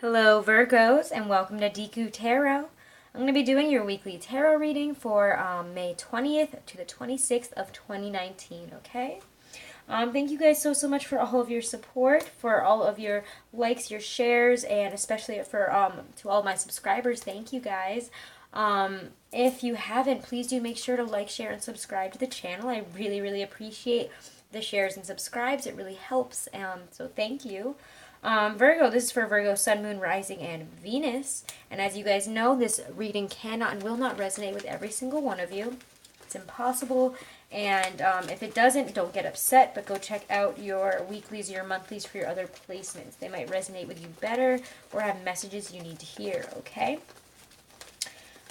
Hello Virgos and welcome to Deku Tarot. I'm going to be doing your weekly tarot reading for May 20th to the 26th of 2019, okay? Thank you guys so much for all of your support, for all of your likes, your shares, and especially for to all my subscribers. Thank you guys. If you haven't, please do make sure to like, share, and subscribe to the channel. I really appreciate the shares and subscribes. It really helps, so thank you. Virgo, this is for Virgo, Sun, Moon, Rising, and Venus. And as you guys know, this reading cannot and will not resonate with every single one of you. It's impossible. And if it doesn't, don't get upset, but go check out your weeklies, your monthlies for your other placements. They might resonate with you better or have messages you need to hear, okay?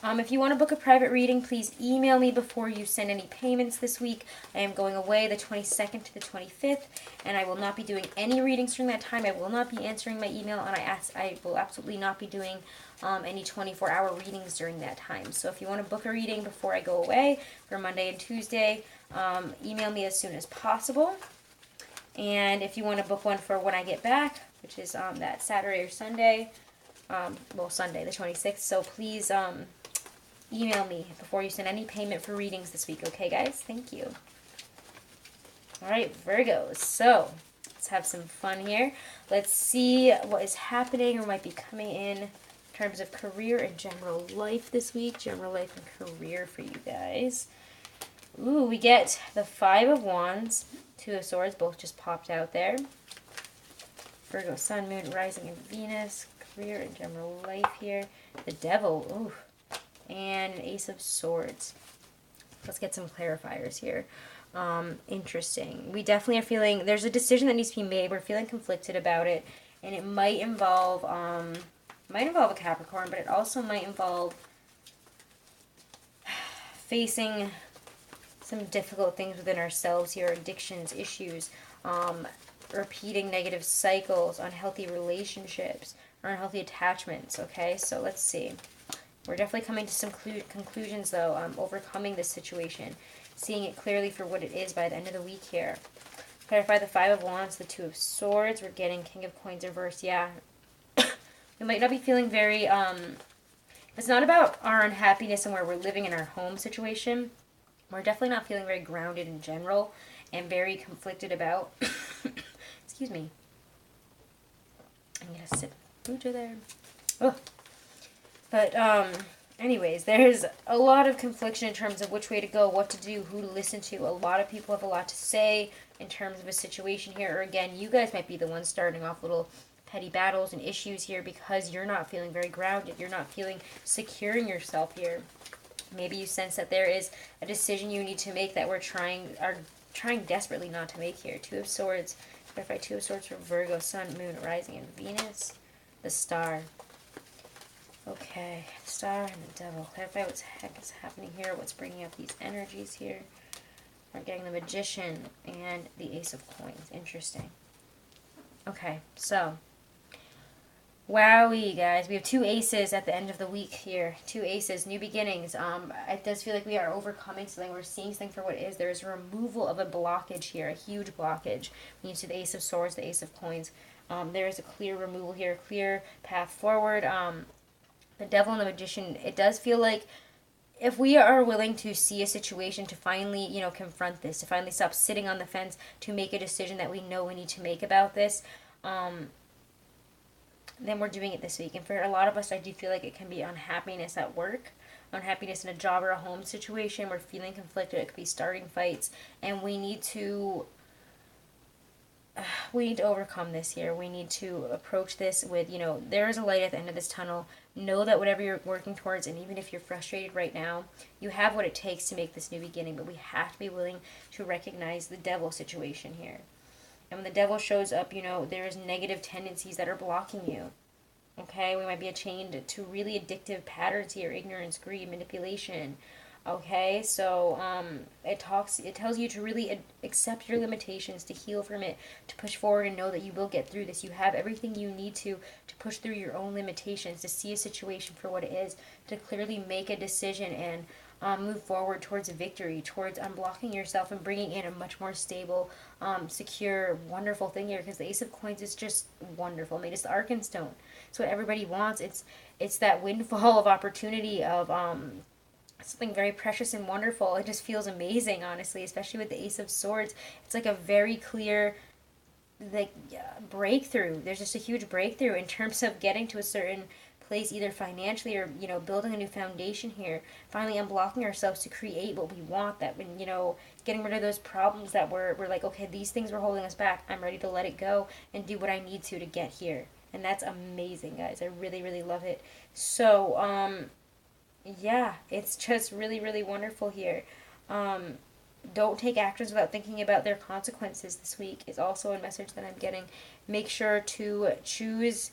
If you want to book a private reading, please email me before you send any payments this week. I am going away the 22nd to the 25th, and I will not be doing any readings during that time. I will not be answering my email, and I will absolutely not be doing any 24-hour readings during that time. So if you want to book a reading before I go away for Monday and Tuesday, email me as soon as possible. And if you want to book one for when I get back, which is that Saturday or Sunday, well, Sunday the 26th, so please email me before you send any payment for readings this week, okay guys? Thank you. Alright, Virgos, so let's have some fun here. Let's see what is happening or might be coming in terms of career and general life this week. General life and career for you guys. Ooh, we get the Five of Wands, Two of Swords, both just popped out there. Virgo, Sun, Moon, Rising, and Venus. Career and general life here. The Devil, ooh. And an Ace of Swords. Let's get some clarifiers here. Interesting. We definitely are feeling, there's a decision that needs to be made. We're feeling conflicted about it. And it might involve a Capricorn, but it also might involve facing some difficult things within ourselves here. Addictions, issues, repeating negative cycles, unhealthy relationships, or unhealthy attachments. Okay, so let's see. We're definitely coming to some conclusions, though, overcoming this situation, seeing it clearly for what it is by the end of the week here. Clarify the Five of Wands, the Two of Swords. We're getting King of Coins reversed. Yeah, we might not be feeling very, it's not about our unhappiness and where we're living in our home situation. We're definitely not feeling very grounded in general and very conflicted about, excuse me. I'm going to sip Buja there. Oh. But, anyways, there's a lot of confliction in terms of which way to go, what to do, who to listen to. A lot of people have a lot to say in terms of a situation here. Or, again, you guys might be the ones starting off little petty battles and issues here because you're not feeling very grounded. You're not feeling secure in yourself here. Maybe you sense that there is a decision you need to make that are trying desperately not to make here. Two of Swords. Clarify Two of Swords for Virgo, Sun, Moon, Rising, and Venus. The Star. Okay, Star and the Devil. Clarify what the heck is happening here. What's bringing up these energies here. We're getting the Magician and the Ace of Coins. Interesting. Okay, so. Wowee, guys. We have two aces at the end of the week here. Two aces, new beginnings. It does feel like we are overcoming something. We're seeing something for what it is. There is a removal of a blockage here, a huge blockage. When you see the Ace of Swords, the Ace of Coins, there is a clear removal here, a clear path forward. The Devil and the Magician, it does feel like if we are willing to see a situation, to finally, confront this, to finally stop sitting on the fence, to make a decision that we know we need to make about this, then we're doing it this week. And for a lot of us, I do feel like it can be unhappiness at work, unhappiness in a job or a home situation. We're feeling conflicted. It could be starting fights. And we need to overcome this here. We need to approach this with, there is a light at the end of this tunnel. Know that whatever you're working towards, and even if you're frustrated right now, you have what it takes to make this new beginning, but we have to be willing to recognize the Devil situation here. And when the Devil shows up, there's negative tendencies that are blocking you. Okay? We might be chained to really addictive patterns here, ignorance, greed, manipulation. Okay, so it tells you to really accept your limitations, to heal from it, to push forward and know that you will get through this. You have everything you need to push through your own limitations, to see a situation for what it is, to clearly make a decision and move forward towards a victory, towards unblocking yourself and bringing in a much more stable, secure, wonderful thing here, because the Ace of Coins is just wonderful. I mean, it's the Arcanstone. It's what everybody wants. It's that windfall of opportunity of something very precious and wonderful. It just feels amazing, honestly, especially with the Ace of Swords. It's like a very clear, like, breakthrough. There's just a huge breakthrough in terms of getting to a certain place, either financially or, you know, building a new foundation here, finally unblocking ourselves to create what we want, that when, you know, getting rid of those problems that we're like, okay, these things were holding us back, I'm ready to let it go and do what I need to get here. And that's amazing, guys. I really, really love it. So, yeah, it's just really, really wonderful here. Don't take actions without thinking about their consequences this week is also a message that I'm getting. Make sure to choose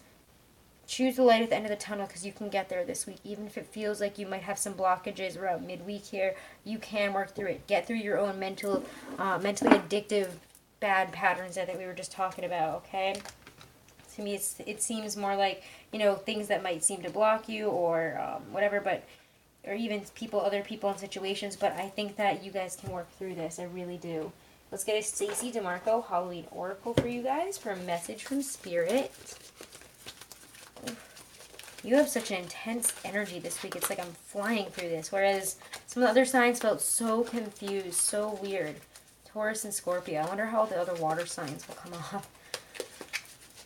the light at the end of the tunnel, because you can get there this week. Even if it feels like you might have some blockages around midweek here, you can work through it. Get through your own mentally addictive bad patterns that we were just talking about, okay? To me, it seems more like, you know, things that might seem to block you or whatever, but or even other people in situations, but I think that you guys can work through this. I really do. Let's get a Stacey DeMarco Halloween Oracle for you guys for a message from Spirit. You have such an intense energy this week. It's like I'm flying through this, whereas some of the other signs felt so confused, so weird. Taurus and Scorpio. I wonder how the other water signs will come off.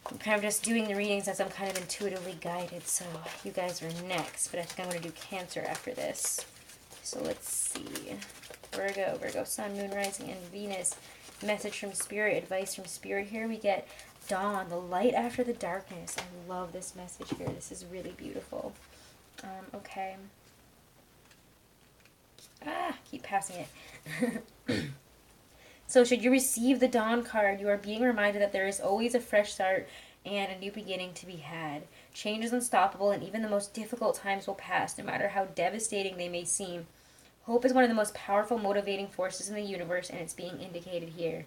I'm kind of just doing the readings as I'm kind of intuitively guided, so you guys are next. But I think I'm going to do Cancer after this. So let's see. Virgo, Sun, Moon, Rising, and Venus. Message from Spirit, advice from Spirit. Here we get dawn, the light after the darkness. I love this message here. This is really beautiful. Okay. Keep passing it. So should you receive the Dawn card, you are being reminded that there is always a fresh start and a new beginning to be had. Change is unstoppable, and even the most difficult times will pass, no matter how devastating they may seem. Hope is one of the most powerful motivating forces in the universe, and it's being indicated here.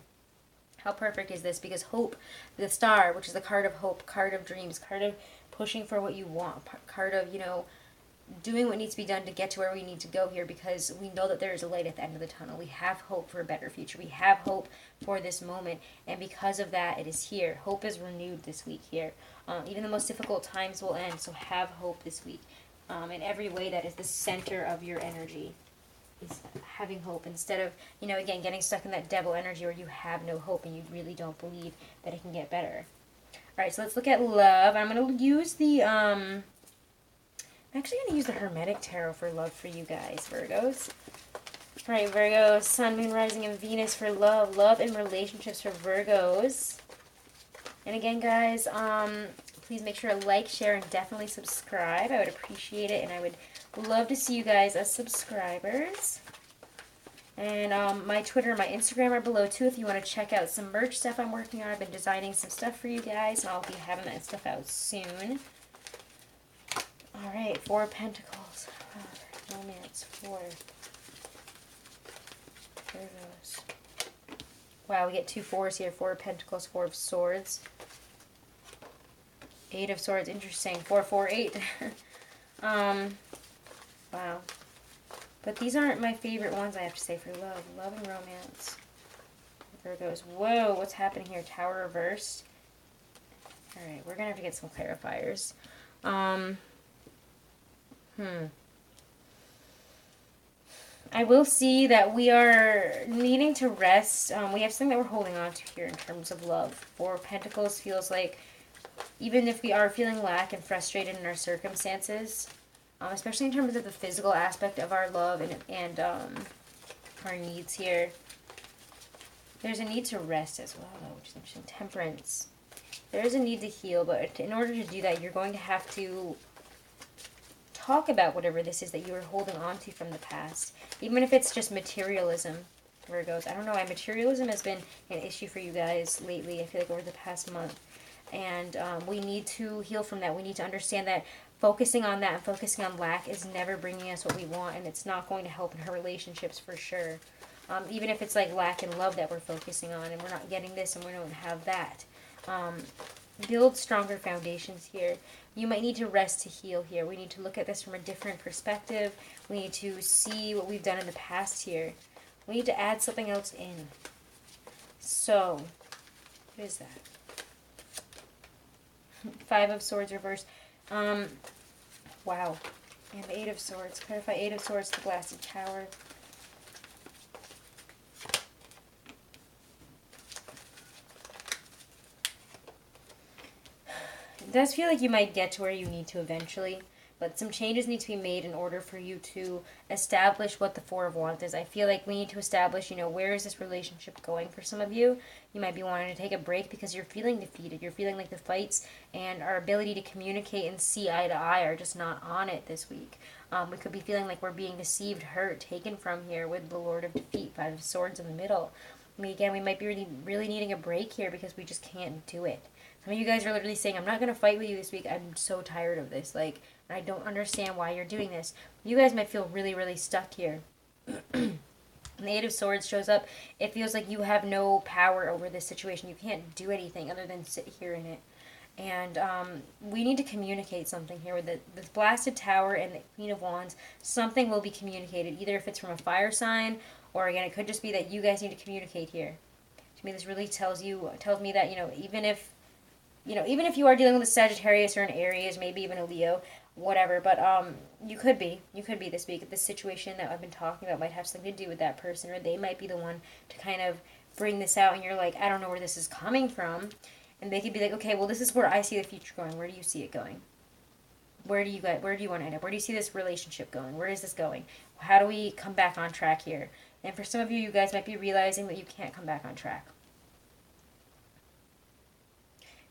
How perfect is this? Because hope, the star, which is the card of hope, card of dreams, card of pushing for what you want, card of, you know, doing what needs to be done to get to where we need to go here, because we know that there is a light at the end of the tunnel. We have hope for a better future. We have hope for this moment, and because of that, it is here. Hope is renewed this week here. Even the most difficult times will end, so have hope this week. In every way, that is the center of your energy, is having hope, instead of, you know, again, getting stuck in that devil energy where you have no hope and you really don't believe that it can get better. Alright, so let's look at love. I'm going to use the, I'm actually going to use the Hermetic Tarot for love for you guys, Virgos. Alright, Virgo, Sun, Moon, Rising, and Venus for love. Love and relationships for Virgos. And again, guys, please make sure to like, share, and definitely subscribe. I would appreciate it, and I would love to see you guys as subscribers. And my Twitter and my Instagram are below, too, if you want to check out some merch stuff I'm working on. I've been designing some stuff for you guys, and I'll be having that stuff out soon. Alright, Four of Pentacles. Romance, four. Virgos. Wow, we get two fours here. Four of Pentacles, Four of Swords. Eight of Swords, interesting. 4, 4, 8. Wow. But these aren't my favorite ones, I have to say, for love. Love and romance. Virgos. Whoa, what's happening here? Tower reversed. Alright, we're going to have to get some clarifiers. I will see that we are needing to rest. We have something that we're holding on to here in terms of love. Four of Pentacles feels like, even if we are feeling lack and frustrated in our circumstances, especially in terms of the physical aspect of our love and our needs here, there's a need to rest as well, though, which is interesting. Temperance. There is a need to heal, but in order to do that, you're going to have to talk about whatever this is that you were holding on to from the past. Even if it's just materialism, Virgos. I don't know why materialism has been an issue for you guys lately, I feel like over the past month. And we need to heal from that. We need to understand that focusing on that and focusing on lack is never bringing us what we want, and it's not going to help in our relationships for sure. Even if it's like lack and love that we're focusing on, and we're not getting this and we don't have that. build stronger foundations here. You might need to rest to heal here. We need to look at this from a different perspective. We need to see what we've done in the past here. We need to add something else in. So, what is that? Five of Swords reversed. Wow. And the Eight of Swords. Clarify Eight of Swords, the Blasted Tower. It does feel like you might get to where you need to eventually, but some changes need to be made in order for you to establish what the Four of Wands is. I feel like we need to establish, where is this relationship going for some of you. You might be wanting to take a break because you're feeling defeated. You're feeling like the fights and our ability to communicate and see eye to eye are just not on it this week. We could be feeling like we're being deceived, hurt, taken from here with the Lord of Defeat, Five of Swords in the middle. Again, we might be really needing a break here because we just can't do it. Some of you guys are literally saying, I'm not going to fight with you this week. I'm so tired of this. I don't understand why you're doing this. You guys might feel really stuck here. When the Eight of Swords shows up, it feels like you have no power over this situation. You can't do anything other than sit here in it. And we need to communicate something here with the Blasted Tower and the Queen of Wands. Something will be communicated, either if it's from a fire sign, or again, it could just be that you guys need to communicate here. To me, this really tells me that, even if you are dealing with a Sagittarius or an Aries, maybe even a Leo, whatever, but you could be this week. This situation that I've been talking about might have something to do with that person, or they might be the one to kind of bring this out, and you're like, I don't know where this is coming from, and they could be like, okay, well, this is where I see the future going. Where do you see it going? Where do you want to end up? Where do you see this relationship going? Where is this going? How do we come back on track here? And for some of you, you guys might be realizing that you can't come back on track.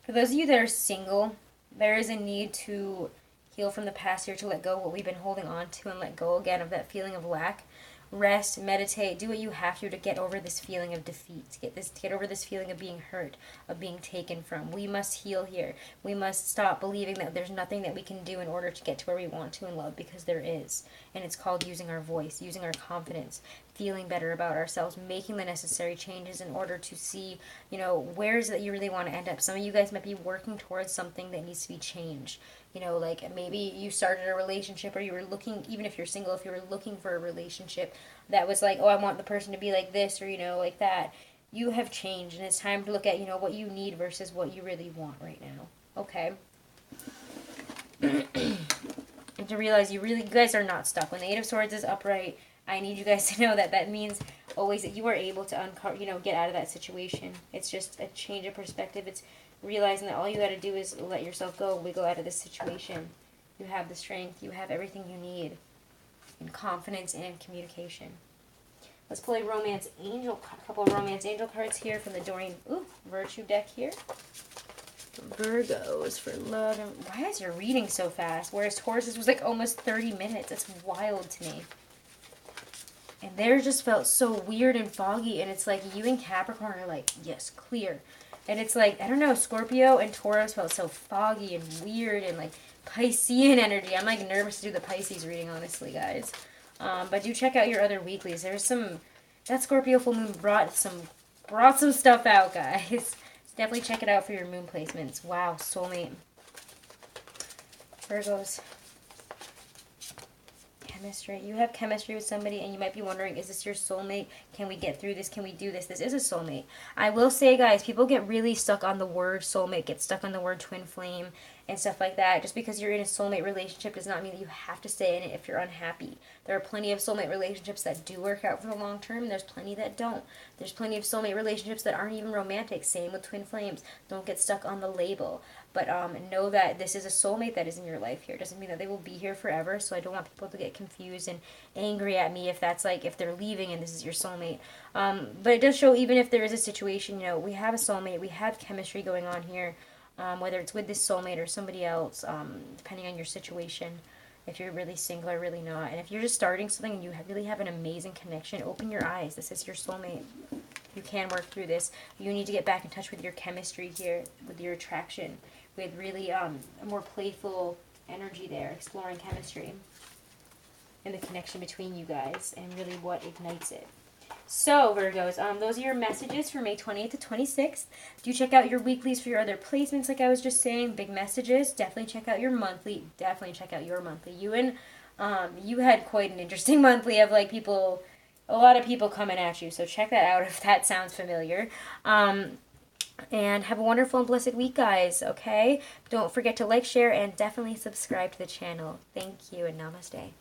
For those of you that are single, there is a need to heal from the past here, to let go of what we've been holding on to and let go again of that feeling of lack. Rest, meditate, do what you have to get over this feeling of defeat, to get over this feeling of being hurt, of being taken from. We must heal here. We must stop believing that there's nothing that we can do in order to get to where we want to in love, because there is. And it's called using our voice, using our confidence, feeling better about ourselves, making the necessary changes in order to see, where is it that you really want to end up. Some of you guys might be working towards something that needs to be changed. Like maybe you started a relationship, or you were looking, even if you're single, if you were looking for a relationship that was like, oh, I want the person to be like this, or, like that. You have changed, and it's time to look at, what you need versus what you really want right now. Okay? And to realize you guys are not stuck. When the Eight of Swords is upright, I need you guys to know that means always that you are able to get out of that situation. It's just a change of perspective. It's realizing that all you got to do is let yourself go, wiggle out of this situation. You have the strength. You have everything you need in confidence and in communication. Let's pull a couple of romance angel cards here from the Doreen Virtue deck here. Virgos for love. And why is your reading so fast? Whereas Taurus was like almost 30 minutes. That's wild to me. And theirs just felt so weird and foggy. And it's like you and Capricorn are like, yes, clear. And it's like, I don't know, Scorpio and Taurus felt so foggy and weird and like Piscean energy. I'm like nervous to do the Pisces reading, honestly, guys. But do check out your other weeklies. That Scorpio full moon brought some stuff out, guys. Definitely check it out for your moon placements. Wow, soulmate. Virgos. Chemistry. You have chemistry with somebody and you might be wondering, is this your soulmate? Can we get through this? Can we do this? This is a soulmate. I will say, guys, people get really stuck on the word soulmate, get stuck on the word twin flame and stuff like that. Just because you're in a soulmate relationship does not mean that you have to stay in it if you're unhappy. There are plenty of soulmate relationships that do work out for the long term, and there's plenty that don't. There's plenty of soulmate relationships that aren't even romantic. Same with twin flames. Don't get stuck on the label. But know that this is a soulmate that is in your life here. It doesn't mean that they will be here forever, so I don't want people to get confused and angry at me if that's like, if they're leaving and this is your soulmate. But it does show, even if there is a situation, we have a soulmate, we have chemistry going on here, whether it's with this soulmate or somebody else, depending on your situation, if you're really single or really not. And if you're just starting something and you really have an amazing connection, open your eyes. This is your soulmate. You can work through this. You need to get back in touch with your chemistry here, with your attraction, with really a more playful energy there, exploring chemistry and the connection between you guys and really what ignites it. So, Virgos, those are your messages for May 28th to 26th. Do check out your weeklies for your other placements, like I was just saying. Big messages. Definitely check out your monthly. Definitely check out your monthly. You had quite an interesting monthly of like people, a lot of people coming at you. So check that out if that sounds familiar. And have a wonderful and blessed week, guys, okay? Don't forget to like, share, and definitely subscribe to the channel. Thank you, and namaste.